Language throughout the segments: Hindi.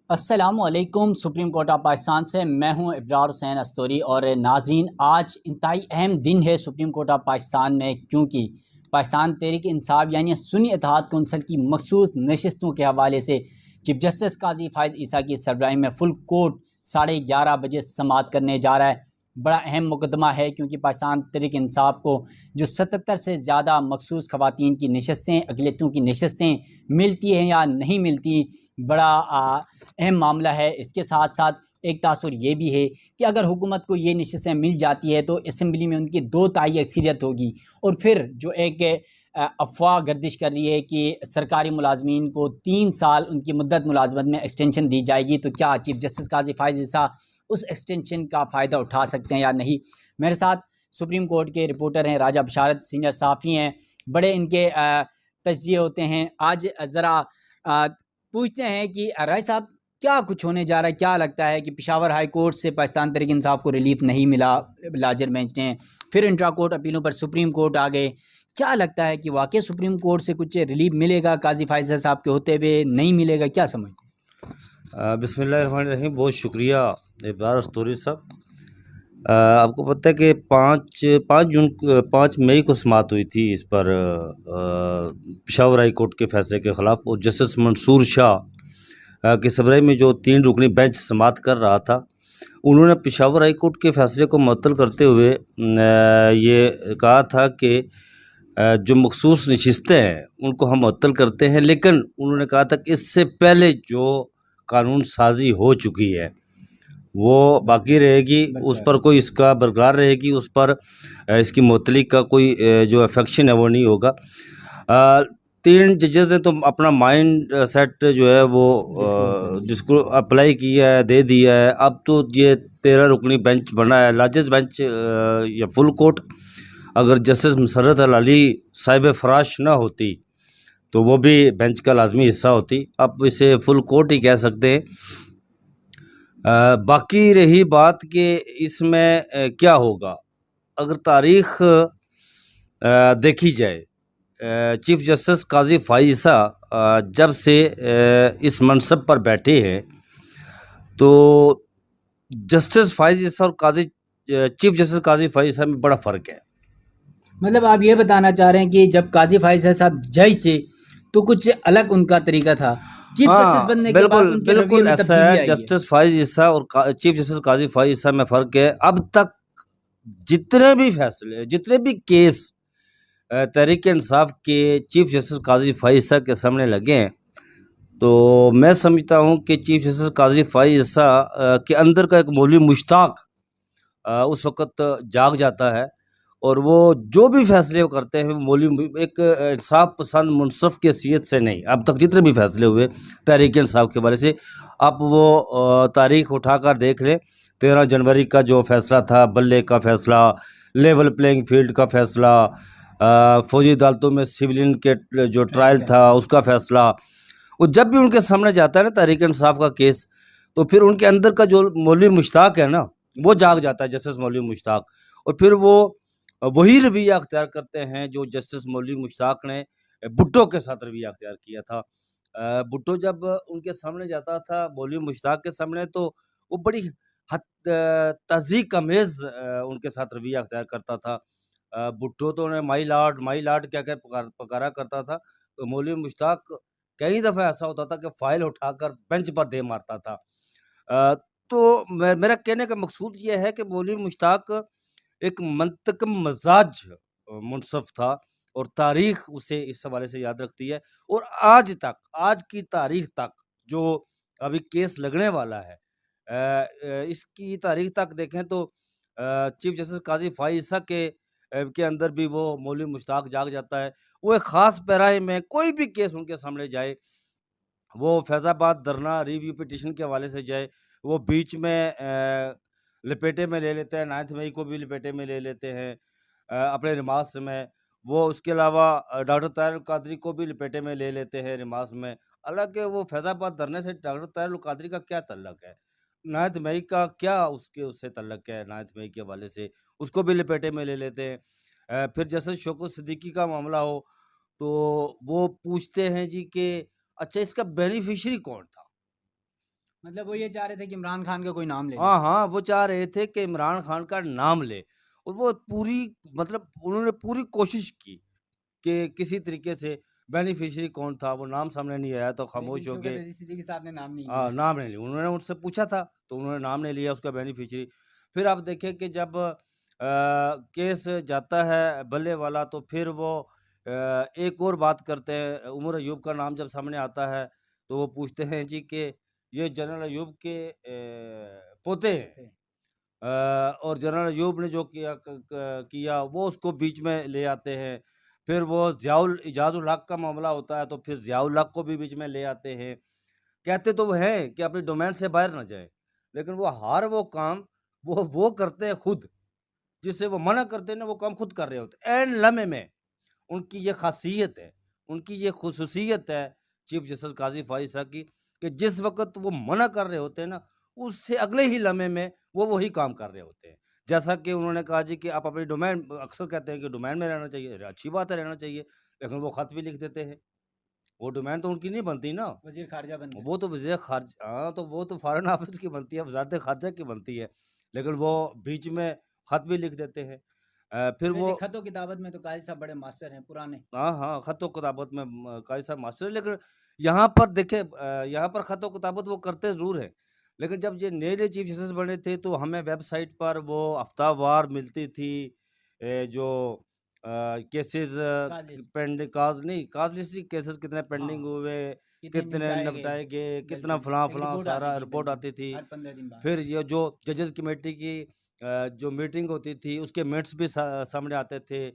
अस्सलामुअलैकुम। सुप्रीम कोर्ट ऑफ पाकिस्तान से मैं हूं इब्रार हुसैन अस्तोरी। और नाजरीन, आज इंतहाई अहम दिन है सुप्रीम कोर्ट ऑफ पाकिस्तान में, क्योंकि पाकिस्तान तहरीक इंसाफ यानी सुन्नी इत्तेहाद कौंसिल की मखसूस नशस्तों के हवाले से चीफ जस्टिस काजी फायज़ ईसा की सरबराही में फुल कोर्ट 11:30 बजे समाअत करने जा रहा है। बड़ा अहम मुकदमा है, क्योंकि पाकिस्तान तहरीक इंसाफ को जो 77 से ज़्यादा मखसूस ख़वातीन की नशस्तें, अक़लियतों की नशस्तें मिलती हैं या नहीं मिलती, बड़ा अहम मामला है। इसके साथ साथ एक तासुर ये भी है कि अगर हुकूमत को ये नशस्तें मिल जाती है तो असम्बली में उनकी 2 तिहाई अक्सरियत होगी। और फिर जो एक अफवाह गर्दिश कर रही है कि सरकारी मुलाजमीन को 3 साल उनकी मुद्दत मुलाजमत में एक्सटेंशन दी जाएगी, तो क्या चीफ जस्टिस काजी फायज़ ईसा उस एक्सटेंशन का फ़ायदा उठा सकते हैं या नहीं। मेरे साथ सुप्रीम कोर्ट के रिपोर्टर हैं राजा बशारत, सीनियर साफ़ी हैं, बड़े इनके तजिए होते हैं। आज ज़रा पूछते हैं कि राय साहब, क्या कुछ होने जा रहा है? क्या लगता है कि पेशावर हाई कोर्ट से पाकिस्तान तहरीक इंसाफ को रिलीफ नहीं मिला लार्जर बेंच ने, फिर इंट्रा कोर्ट अपीलों पर सुप्रीम कोर्ट आ गए। क्या लगता है कि वाकई सुप्रीम कोर्ट से कुछ रिलीफ मिलेगा काजी फायज़ साहब के होते हुए, नहीं मिलेगा? क्या समझ? बिस्मिल्लाहिर्रहमानिर्रहीम। बहुत शुक्रिया इब्रार अस्तूरी साहब। आपको पता है कि 5 मई को समाअत हुई थी इस पर पेशावर हाई कोर्ट के फैसले के ख़िलाफ़, और जस्टिस मंसूर शाह की सरबराही में जो 3 रुकनी बेंच समाअत कर रहा था, उन्होंने पेशावर हाई कोर्ट के फैसले को मुअत्तल करते हुए ये कहा था कि जो मखसूस नशिस्तें हैं उनको हम मुअत्तल करते हैं, लेकिन उन्होंने कहा था कि इससे पहले जो कानून साजी हो चुकी है वो बाकी रहेगी, उस पर कोई इसका बरकरार रहेगी, उस पर इसकी मुअत्तली का कोई जो अफेक्शन है वो नहीं होगा। 3 जजेस ने तो अपना माइंड सेट जो है वो जिसको अप्लाई किया है, दे दिया है। अब तो ये 13 रुकनी बेंच बना है, लार्जेस्ट बेंच या फुल कोर्ट। अगर जस्टिस मसर्रत अल अली साहिब फराश ना होती तो वो भी बेंच का लाजमी हिस्सा होती। अब इसे फुल कोर्ट ही कह सकते हैं। बाकी रही बात कि इसमें क्या होगा, अगर तारीख़ देखी जाए, चीफ जस्टिस काजी फायज़ ईसा जब से इस मनसब पर बैठे हैं, तो जस्टिस फायज़ ईसा और चीफ जस्टिस काजी फायज़ ईसा में बड़ा फ़र्क है। मतलब आप ये बताना चाह रहे हैं कि जब काजी फायज़ साहब जज थे तो कुछ अलग उनका तरीका था, चीफ जस्टिस हाँ, बनने के बाद बिल्कुल उनके रवैये बिल्कुल में ऐसा तब्दीली है। आई है। जस्टिस फायज़ ईसा और चीफ जस्टिस काजी फायज़ ईसा में फ़र्क है। अब तक जितने भी फैसले, जितने भी केस तहरीक इंसाफ के चीफ जस्टिस काजी फायज़ ईसा के सामने लगे हैं, तो मैं समझता हूँ कि चीफ जस्टिस काजी फायज़ ईसा के अंदर का एक मौलवी मुश्ताक उस वक़्त जाग जाता है, और वो जो भी फैसले वो करते हैं वो मौलवी एक इंसाफ पसंद मुनसफ़ की हैसियत से नहीं। अब तक जितने भी फैसले हुए तहरीक इंसाफ के बारे से, आप वो तारीख़ उठाकर देख लें। 13 जनवरी का जो फैसला था, बल्ले का फैसला, लेवल प्लेइंग फील्ड का फैसला, फ़ौजी अदालतों में सिविलियन के जो ट्रायल था उसका फैसला, वो जब भी उनके सामने जाता है ना तहरीक इंसाफ का केस, तो फिर उनके अंदर का जो मौलवी मुश्ताक है ना, वो जाग जाता है, जस्टिस मौलवी मुश्ताक। और फिर वो वही रवैया अख्तियार करते हैं जो जस्टिस मौलवी मुश्ताक ने भुट्टो के साथ रवैया अख्तियार किया था। भुट्टो जब उनके सामने जाता था, मौलवी मुश्ताक के सामने, तो वो बड़ी तहज़ीक अमेज़ उनके साथ रवैया अख्तियार करता था। भुट्टो तो उन्हें माई लॉर्ड कह कर पुकारा करता था, तो मौलवी मुश्ताक कई दफ़ा ऐसा होता था कि फ़ाइल उठाकर बेंच पर दे मारता था। तो मेरा कहने का मकसूद ये है कि मौलवी मुश्ताक एक मंतक़म मज़ाज मुनसफ़ था, और तारीख़ उसे इस हवाले से याद रखती है। और आज तक, आज की तारीख़ तक, जो अभी केस लगने वाला है, इसकी तारीख़ तक देखें तो चीफ जस्टिस काज़ी फायज़ ईसा के अंदर भी वो मौलवी मुश्ताक जाग जाता है। वो एक ख़ास पैराए में कोई भी केस उनके सामने जाए, वो फैज़ाबाद धरना रिव्यू पिटीशन के हवाले से जाए, वो बीच में लपेटे में ले लेते हैं, 9 मई को भी लपेटे में ले लेते हैं अपने रिमार्क्स में। वो उसके अलावा डॉक्टर ताहिर अल कादरी को भी लपेटे में ले लेते हैं रिमार्क्स में। हालाँकि वो फैज़ाबाद धरने से डॉक्टर ताहिर अल कादरी का क्या तल्लुक है? 9 मई का क्या उससे तल्लुक है? 9 मई के हवाले से उसको भी लपेटे में ले लेते हैं। फिर जैसे शौकत सिद्दीकी का मामला हो, तो वो पूछते हैं जी कि अच्छा, इसका बेनिफिशियरी कौन था? मतलब वो ये चाह रहे थे कि इमरान खान का कोई नाम ले लें। हाँ, हाँ, वो चाह रहे थे कि इमरान खान का नाम ले और वो पूरी मतलब उन्होंने पूरी कोशिश की कि किसी तरीके से बेनिफिशियरी कौन था, वो नाम सामने नहीं आया तो लेकिन खामोश हो शौकत गए। अजीज सिद्दीकी साहब ने नाम नहीं लिया। नाम नहीं लिया। उन्होंने उनसे पूछा था, तो उन्होंने नाम नहीं लिया उसका बेनिफिशियरी। फिर आप देखें कि जब केस जाता है बल्ले वाला तो फिर वो एक और बात करते हैं, उमर अयूब का नाम जब सामने आता है, तो वो पूछते हैं जी कि ये जनरल अयूब के पोते हैं। होते हैं। और जनरल अयूब ने जो किया वो उसको बीच में ले आते हैं। फिर वो ज़ियाउल इजाज़ुल हक का मामला होता है तो फिर ज़ियाउल हक को भी बीच में ले आते हैं। कहते तो वो हैं कि अपनी डोमेन से बाहर ना जाएँ, लेकिन वो काम वो करते हैं खुद, जिससे वो मना करते हैं ना वो काम खुद कर रहे होते हैं। ऐन लम्हे में उनकी ये ख़ासियत है, उनकी ये ख़ुसूसियत है चीफ़ जस्टिस काज़ी फ़ाइज़ साहब की कि जिस वक़्त वो मना कर रहे होते हैं ना, उससे अगले ही लम्हे में वो वही काम कर रहे होते हैं। जैसा कि उन्होंने कहा जी कि आप अपनी डोमेन अक्सर कहते हैं कि डोमेन में रहना चाहिए, अच्छी बात है रहना चाहिए, लेकिन वो ख़त भी लिख देते हैं। वो डोमेन तो उनकी नहीं बनती ना, वजीर खारजा बन गए। वो तो वज़ीर ख़ारज हाँ, तो वो तो फ़ॉरेन ऑफ़िस की बनती है, वज़ारत ख़ारजा की बनती है, लेकिन वो बीच में ख़त भी लिख देते हैं। फिर वो वैसे खतो किताबत में तो काजी साहब बड़े मास्टर हैं पुराने। हाँ, हाँ, ख़त-ओ-किताबत में क़ाज़ी साहब मास्टर हैं, लेकिन यहाँ पर देखें यहाँ पर ख़त-ओ-किताबत वो करते ज़रूर हैं, लेकिन जब ये नए-नए चीफ़ जस्टिस बने थे, तो हमें वेबसाइट पर वो हफ़्तावार मिलती थी जो केसेज़ काज लिस्ट। काज़ नहीं, काज़ लिस्ट नहीं, केसेज़ कितने पेंडिंग हाँ, हुए, कितने कितने निपटाए गए। निपटाए गए, कितना बिल्कुल, एक फलाँ-फलाँ रिपोर्ट आती सारा थी रिपोर्ट बिल्कुल, आती थी। हर 15 दिन बाद। फिर ये जो जजेस कमेटी की जो मीटिंग होती थी उसके मिनट्स भी सामने आते थे।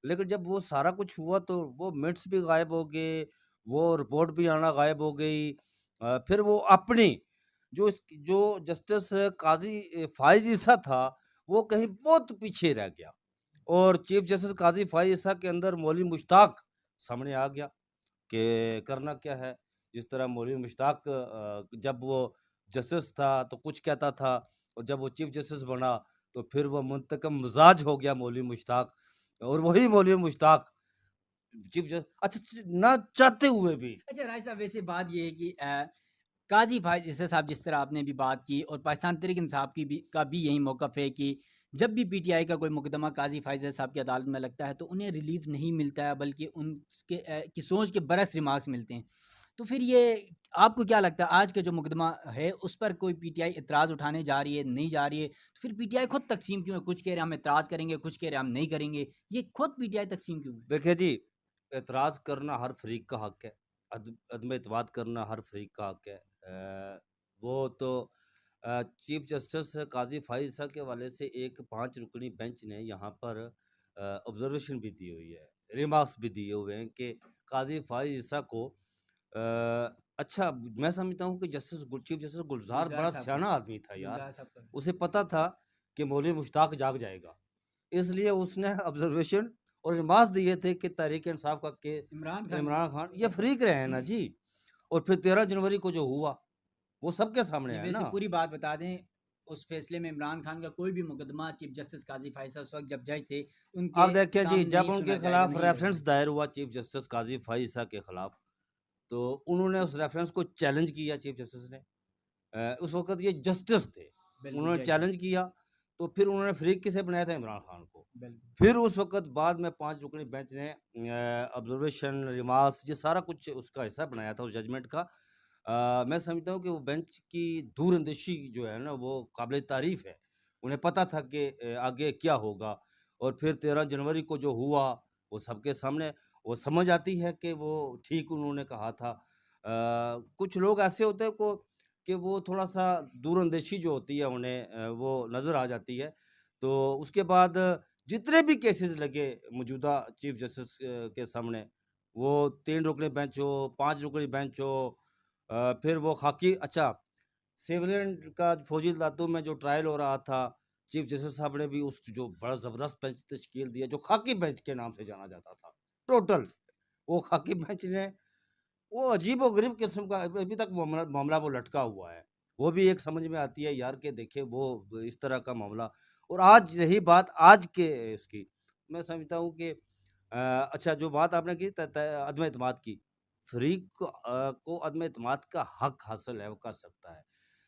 लेकिन जब वो सारा कुछ हुआ तो वो मिनट्स भी गायब हो गए, वो रिपोर्ट भी आना गायब हो गई। फिर वो अपनी जो जस्टिस काज़ी फ़ाइज़ ईसा था, वो कहीं बहुत पीछे रह गया और चीफ जस्टिस काज़ी फ़ाइज़ ईसा के अंदर मौलवी मुश्ताक सामने आ गया। कि करना क्या है? जिस तरह मौलवी मुश्ताक जब वो जस्टिस था तो कुछ कहता था और जब वो चीफ जस्टिस बना तो फिर वो मुंतकम मिज़ाज हो गया मौलवी मुश्ताक और वही मौलवी मुश्ताक चीफ जस अच्छा ना चाहते हुए भी अच्छा राय साहब, वैसे बात ये है कि काजी फायद ईसा साहब, जिस तरह आपने भी बात की, और पाकिस्तान तहरीक इंसाफ की भी का भी यही मौक़िफ़ है कि जब भी पीटीआई का कोई मुकदमा काजी फायद ईसा साहब की अदालत में लगता है तो उन्हें रिलीफ नहीं मिलता है, बल्कि उनके की सोच के बरक्स रिमार्क्स मिलते हैं। तो फिर ये आपको क्या लगता है, आज का जो मुकदमा है उस पर कोई पीटीआई इतराज़ उठाने जा रही है, नहीं जा रही है, तो फिर पीटीआई खुद तकसीम क्यों है? कुछ कह रहे हैं हम इतराज़ करेंगे, कुछ कह रहे हैं हम नहीं करेंगे, ये खुद पीटीआई तकसीम क्यों है? देखिए जी, एतराज़ करना हर फ़रीक का हक है, अदम एतमाद करना हर फ़रीक का हक है। वो तो चीफ जस्टिस काज़ी फ़ाइज़ साहब के हवाले से एक 5 रुकनी बेंच ने यहाँ पर ऑब्ज़र्वेशन भी दी हुई है, रिमार्क्स भी दिए हुए हैं कि काज़ी फ़ाइज़ साहब को अच्छा मैं समझता हूँ कि चीफ जस्टिस गुलज़ार गुलज़ार बड़ा साहब का, सियाना आदमी था यार। गुलज़ार साहब का। उसे पता था कि मौलवी मुश्ताक जाग जाएगा। इसलिए उसने ऑब्ज़र्वेशन और रिमार्क्स दिए थे कि तहरीक इंसाफ का के इमरान खान इमरान खान ये का फ़रीक रहे हैं ना जी। और फिर 13 जनवरी को जो हुआ, वो सबके सामने नहीं, है वैसे ना। पूरी बात बता दें, उस फैसले में इमरान खान का कोई भी मुकदमा चीफ जस्टिस काजी फायसा उस वक्त जब जज थे उनके अब देखिए जी, सामने जब नहीं उनके सुना जाएगा, खिलाफ नहीं रेफ़रेंस रहेगा। दायर हुआ चीफ जस्टिस काज़ी फ़ाइज़ साहब के खिलाफ, तो उन्होंने उस रेफ़रेंस को चैलेंज किया चीफ जस्टिस ने। उस वक़्त ये जस्टिस थे, बिल्कुल उन्होंने जज थे। चैलेंज किया, तो फिर उन्होंने फ़रीक किसे बनाया था इमरान खान को। बिल्कुल। फिर उस वक़्त बाद में 5 रुकनी बेंच ने ऑब्ज़र्वेशन, रिमार्क्स ये सारा कुछ उसका हिस्सा बनाया था उस जजमेंट का। मैं समझता हूँ कि वो बेंच की दूरअंदेशी जो है ना वो काबिल तारीफ़ है। उन्हें पता था कि आगे क्या होगा और फिर 13 जनवरी को जो हुआ, वो सबके सामने वो समझ आती है कि वो ठीक उन्होंने कहा था। कुछ लोग ऐसे होते हैं को कि वो थोड़ा-सा दूरअंदेशी जो होती है उन्हें वो नज़र आ जाती है। तो उसके बाद जितने भी केसेज़ लगे मौजूदा चीफ जस्टिस के सामने, वो 3 रुकनी बेंच हो, 5 रुकनी बेंच हो फिर वो खाकी अच्छा सिविलियन का फौजी लातू में जो ट्रायल हो रहा था, चीफ जस्टिस साहब ने भी उस जो बड़ा ज़बरदस्त बेंच तश्कील दिया, जो खाकी बेंच के नाम से जाना जाता था। टोटल वो खाकी बेंच ने वो अजीब-ओ-गरीब किस्म का अभी तक मामला मामला वो लटका हुआ है। वो भी एक समझ में आती है यार कि देखिए वो इस तरह का मामला और आज रही बात आज के इसकी, मैं समझता हूँ कि अच्छा जो बात आपने की त त अदम एतमाद की, फ़रीक को अदम एतमाद का हक हासिल है, वो कर सकता है।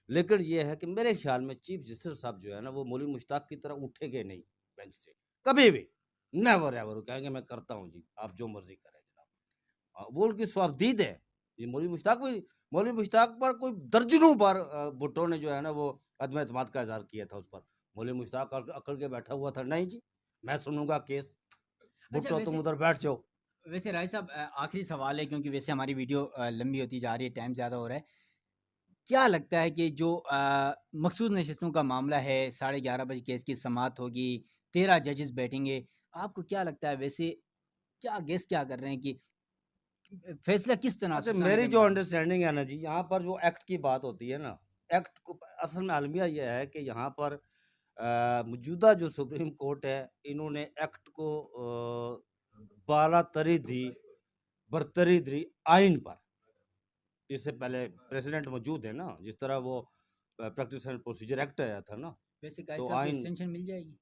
लेकिन ये है कि मेरे ख्याल में चीफ जस्टिस साहब जो है ना वो मौलवी मुश्ताक की तरह उठेंगे नहीं बेंच से कभी भी। नेवर एवर कहेंगे मैं करता हूँ जी, आप जो मर्जी करें जनाब। वो उनकी स्वाबदीद है। ये मौलवी मुश्ताक पर कोई दर्जनों बार भुट्टो ने जो है ना वो अदम एतमाद का इजहार किया था उस पर। मौलवी मुश्ताक अकड़ के बैठा हुआ था, नहीं जी मैं सुनूंगा केस, अच्छा भुट्टो तुम उधर बैठ जाओ। वैसे राय साहब आखिरी सवाल है, क्योंकि वैसे हमारी वीडियो लंबी होती जा रही है, टाइम ज़्यादा हो रहा है। क्या लगता है कि जो मखसूस नशस्तों का मामला है, 11:30 बजे केस की समाअत होगी, 13 जजेस बैठेंगे, आपको क्या लगता है वैसे, क्या गेस क्या कर रहे हैं कि फैसला किस अच्छा, तनासब से आने मेरी का जो इम्कान है? अंडरस्टैंडिंग है ना जी, यहाँ पर जो एक्ट की बात होती है ना, एक्ट को असल में अलमिया ये है कि यहाँ पर मौजूदा जो सुप्रीम कोर्ट है, इन्होंने एक्ट को बालातरी दी, बरतरी दी आइन पर। इससे पहले प्रेसिडेंट मौजूद है ना, जिस तरह वो प्रैक्टिस एंड प्रोसीजर एक्ट आया था ना, वैसे कायद तो साहब को आइन एक्सटेंशन मिल जाएगी?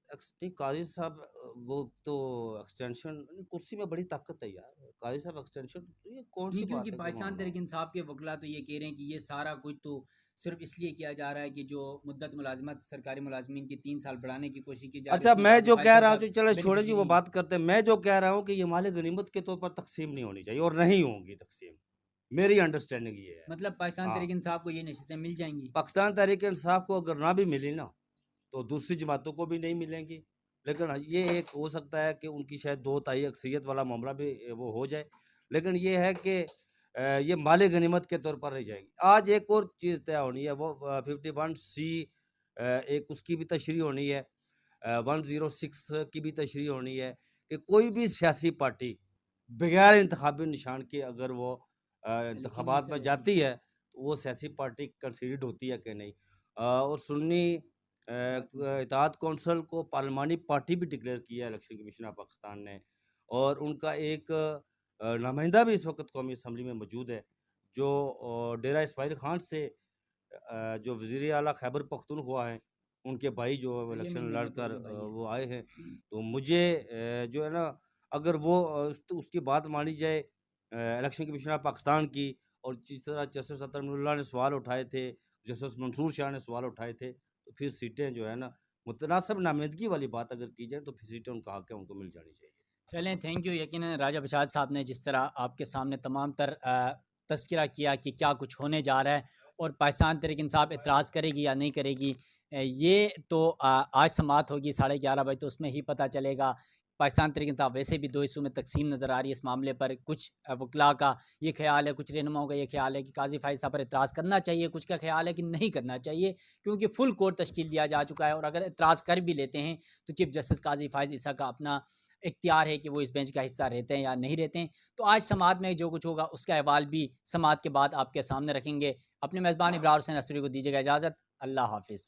नहीं, काजी साहब वो तो एक्सटेंशन नहीं, कुर्सी में बड़ी ताकत है यार। काजी साहब एक्सटेंशन ये कौन नहीं, सी क्योंकि बात है कि पाकिस्तान मामला। तहरीक इंसाफ के वकला तो ये कह रहे हैं कि ये सारा कुछ तो सिर्फ इसलिए किया जा रहा है कि जो मुद्दत मुलाजमत सरकारी मुलाजमीन की 3 साल बढ़ाने की कोशिश की जा रही है, अच्छा, उसमें मैं काजी जो फाइज कह भाई रहा हूँ, साहब चलो छोड़ो जी वो बेनिफिशियरी हैं। बात करते हैं। मैं जो कह रहा हूँ कि ये माल गनीमत के तौर पर तकसीम नहीं होनी चाहिए और नहीं होंगी तकसीम। मेरी अंडरस्टैंडिंग ये है। मतलब पाकिस्तान हाँ, तहरीक इंसाफ को ये नशीसें मिल जाएंगी? पाकिस्तान तहरीक इंसाफ को अगर ना भी मिली ना, तो दूसरी जमातों को भी नहीं मिलेंगी। लेकिन ये एक हो सकता है कि उनकी शायद 2 तिहाई अक्सरियत वाला मामला भी वो हो जाए। लेकिन ये है कि ये माल गनीमत के तौर पर रह जाएगी। आज एक और चीज़ तय होनी है, वो 51 सी एक उसकी भी तशरीह होनी है। 106 की भी तशरीह होनी है कि कोई भी सियासी पार्टी बगैर इंतखाबी निशान के अगर वो इलेक्शन में इंतखाबात हिस्सा में लेगी? जाती है, तो वो सियासी पार्टी कंसीडर्ड होती है कि नहीं। और सुन्नी इत्तेहाद कौंसल को पार्लिमानी पार्टी भी डिक्लेयर किया है इलेक्शन कमीशन ऑफ पाकिस्तान ने। और उनका एक नुमाइंदा भी इस वक्त कौमी असम्बली में मौजूद है, जो डेरा इस्माइल खान से जो वज़ीर आला खैबर पख्तूनख्वा हैं, उनके भाई जो इलेक्शन यमीन लड़कर नवाज़ भाई है। वो आए हैं। तो मुझे जो है ना, अगर वो उसकी बात मानी जाए इलेक्शन कमीशन ऑफ पाकिस्तान की, और जिस तरह जस्टिस अतर मिनुल्लाह ने सवाल उठाए थे, जस्टिस मंसूर शाह ने सवाल उठाए थे, तो फिर सीटें जो है ना, मुतनासिब नामजदगी वाली बात अगर की जाए, तो फिर सीटें उनका हक है, उनको मिल जानी चाहिए। चलें, थैंक यू। यकीनन राजा बशाद साहब ने जिस तरह आपके सामने तमाम तर तज़किरा किया कि क्या कुछ होने जा रहा है और पाकिस्तान तहरीक इंसाफ एतराज़ करेगी या नहीं करेगी, ये तो आज समाअत होगी 11:30 बजे, तो उसमें ही पता चलेगा। पाकिस्तान तहरीक इंसाफ वैसे भी 2 हिस्सों में तकसीम नज़र आ रही है इस मामले पर। कुछ वकला का ये ख्याल है, कुछ रहनुमाओं का ये ख्याल है कि काजी फाइज साहब पर एतराज़ करना चाहिए, कुछ का ख्याल है कि नहीं करना चाहिए, क्योंकि फुल कोर्ट तश्कील दिया जा चुका है। और अगर एतराज़ कर भी लेते हैं तो चीफ जस्टिस काजी फाइज ईसा का अपना इख्तियार है कि वो इस बेंच का हिस्सा रहते हैं या नहीं रहते हैं। तो आज समाअत में जो कुछ होगा उसका अहवाल भी समाअत के बाद आपके सामने रखेंगे। अपने मेज़बान इब्रार हुसैन अस्सरी को दीजिएगा इजाज़त। अल्लाह हाफ़िज़।